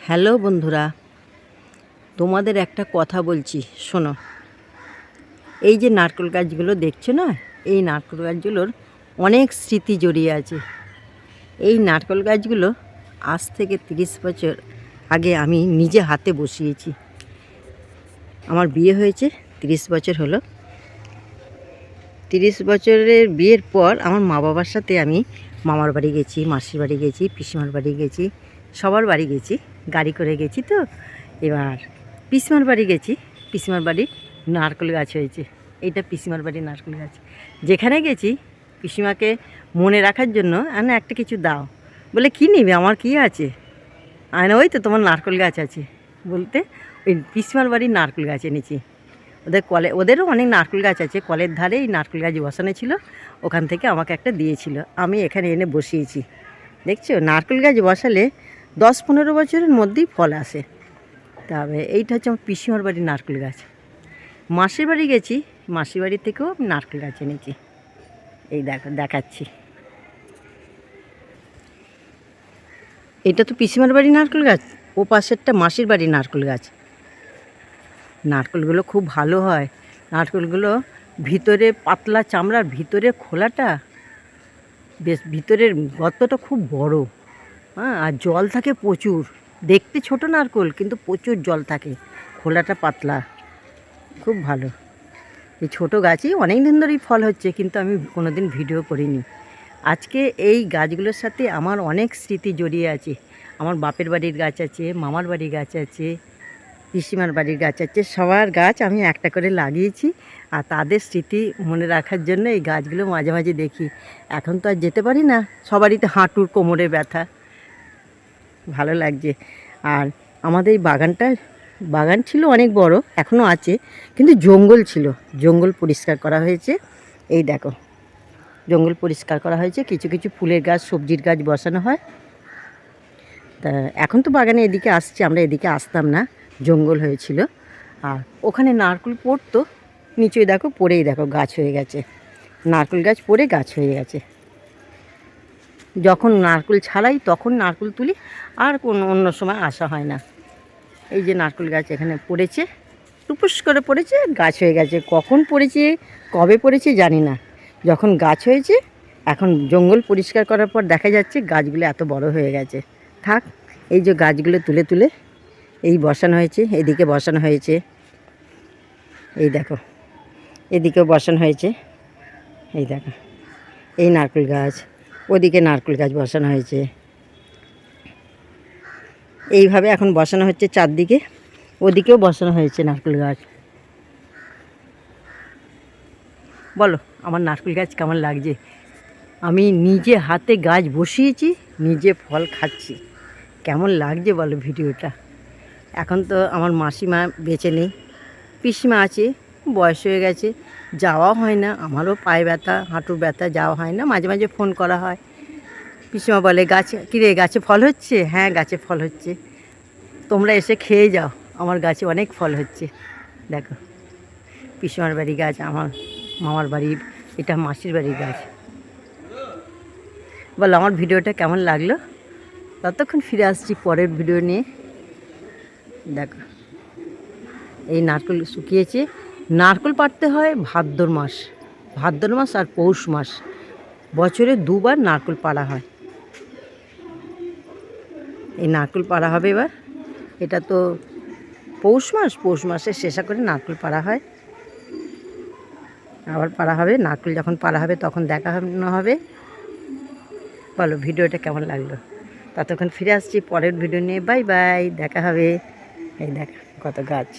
Hello বন্ধুরা, তোমাদের একটা কথা বলছি, শোনো। এই যে নারকেল গাছগুলো দেখছো না, এই নারকেল গাছগুলোর অনেক স্মৃতি জড়িয়ে আছে। এই নারকেল গাছগুলো আজ থেকে 30 বছর আগে আমি নিজে হাতে বসিয়েছি। আমার বিয়ে হয়েছে 30 বছর হলো। 30 বছরের বিয়ের পর আমার মা বাবার সাথে আমি মামার বাড়ি গেছি, মাসির বাড়ি গেছি, পিসিমার বাড়ি গেছি, সবার বাড়ি গেছি, গাড়ি করে গেছি। তো এবার পিসিমার বাড়ি গেছি, পিসিমার বাড়ি নারকেল গাছ হয়েছে। এইটা পিসিমার বাড়ির নারকেল গাছ। যেখানে গেছি পিসিমাকে মনে রাখার জন্য না একটা কিছু দাও, বলে কী নিবে, আমার কী আছে, না ওই তো তোমার নারকেল গাছ আছে বলতে ওই পিসিমার বাড়ির নারকেল গাছ এনেছি। ওদেরও অনেক নারকেল গাছ আছে, কলের ধারে এই নারকেল গাছ বসানো ছিল, ওখান থেকে আমাকে একটা দিয়েছিল, আমি এখানে এনে বসিয়েছি। দেখছো, নারকেল গাছ বসালে 10-15 বছরের মধ্যেই ফল আসে। তবে এইটা হচ্ছে আমার পিসিমার বাড়ির নারকেল গাছ। মাসির বাড়ি গেছি, মাসির বাড়ি থেকেও আমি নারকেল গাছ এনেছি। এই দেখো দেখাচ্ছি, এটা তো পিসিমার বাড়ির নারকেল গাছ, ও পাশেরটা মাসির বাড়ির নারকেল গাছ। নারকেলগুলো খুব ভালো হয়। নারকেলগুলো ভিতরে পাতলা চামড়ার ভিতরে খোলাটা বেশ, ভিতরের গর্তটা খুব বড়, হ্যাঁ, আর জল থাকে প্রচুর। দেখতে ছোট নারকেল কিন্তু প্রচুর জল থাকে, খোলাটা পাতলা, খুব ভালো। এই ছোটো গাছই অনেক দিন ধরেই ফল হচ্ছে, কিন্তু আমি কোনো দিন ভিডিও করিনি। আজকে এই গাছগুলোর সাথে আমার অনেক স্মৃতি জড়িয়ে আছে। আমার বাপের বাড়ির গাছ আছে, মামার বাড়ির গাছ আছে, পিসিমার বাড়ির গাছ আছে, সবার গাছ আমি একটা করে লাগিয়েছি। আর তাদের স্মৃতি মনে রাখার জন্য এই গাছগুলো মাঝে মাঝে দেখি। এখন তো আর যেতে পারি না, সবারই তো হাঁটুর কোমরে ব্যথা। ভালো লাগছে। আর আমাদের এই বাগান ছিল অনেক বড়, এখনও আছে, কিন্তু জঙ্গল ছিল, জঙ্গল পরিষ্কার করা হয়েছে। এই দেখো, জঙ্গল পরিষ্কার করা হয়েছে, কিছু কিছু ফুলের গাছ, সবজির গাছ বসানো হয়। তা এখন তো বাগানে এদিকে আসছে, আমরা এদিকে আসতাম না, জঙ্গল হয়েছিল। আর ওখানে নারকেল পড়তো, নিচে দেখো পড়েই দেখো গাছ হয়ে গেছে, নারকেল গাছ পড়ে গাছ হয়ে গেছে। যখন নারকেল ছাড়াই তখন নারকেল তুলি, আর কোনো অন্য সময় আসা হয় না। এই যে নারকেল গাছ এখানে পড়েছে, টুপুস করে পড়েছে, গাছ হয়ে গেছে। কখন পড়েছে, কবে পড়েছে জানি না, যখন গাছ হয়েছে। এখন জঙ্গল পরিষ্কার করার পর দেখা যাচ্ছে গাছগুলো এত বড় হয়ে গেছে। থাক, এই যে গাছগুলো তুলে তুলে এই বসানো হয়েছে, এদিকে বসানো হয়েছে, এই দেখো এদিকেও বসানো হয়েছে। এই দেখো, এই নারকেল গাছ, ওদিকে নারকেল গাছ বসানো হয়েছে। এইভাবে এখন বসানো হচ্ছে চারদিকে, ওদিকেও বসানো হয়েছে নারকেল গাছ। বলো আমার নারকেল গাছ কেমন লাগছে? আমি নিজে হাতে গাছ বসিয়েছি, নিজে ফল খাচ্ছি, কেমন লাগছে বলো ভিডিওটা? এখন তো আমার মাসিমা বেঁচে নেই, পিসিমা আছে, বয়স হয়ে গেছে, যাওয়া হয় না, আমারও পায়ে ব্যথা, হাঁটুর ব্যথা, যাওয়া হয় না। মাঝে মাঝে ফোন করা হয়, পিসিমা বলে গাছে কিরে, গাছে ফল হচ্ছে? হ্যাঁ, গাছে ফল হচ্ছে, তোমরা এসে খেয়ে যাও, আমার গাছে অনেক ফল হচ্ছে। দেখো, পিসিমার বাড়ি গাছ, আমার মামার বাড়ি, এটা মাসির বাড়ির গাছ। বলো আমার ভিডিওটা কেমন লাগলো? ততক্ষণ ফিরে আসছি পরের ভিডিও নিয়ে। দেখো, এই নারকেল শুকিয়েছে। নারকেল পাড়তে হয় ভাদ্র মাস আর পৌষ মাস, বছরে 2 বার নারকেল পাড়া হয়। এই নারকেল পাড়া হবে এবার, এটা তো পৌষ মাসের শেষা করে নারকেল পাড়া হয়, আবার পাড়া হবে। নারকেল যখন পাড়া হবে তখন দেখানো হবে। বলো ভিডিওটা কেমন লাগলো? ততক্ষণ ফিরে আসছি পরের ভিডিও নিয়ে। বাই বাই, দেখা হবে। এই দেখ কত গাছ।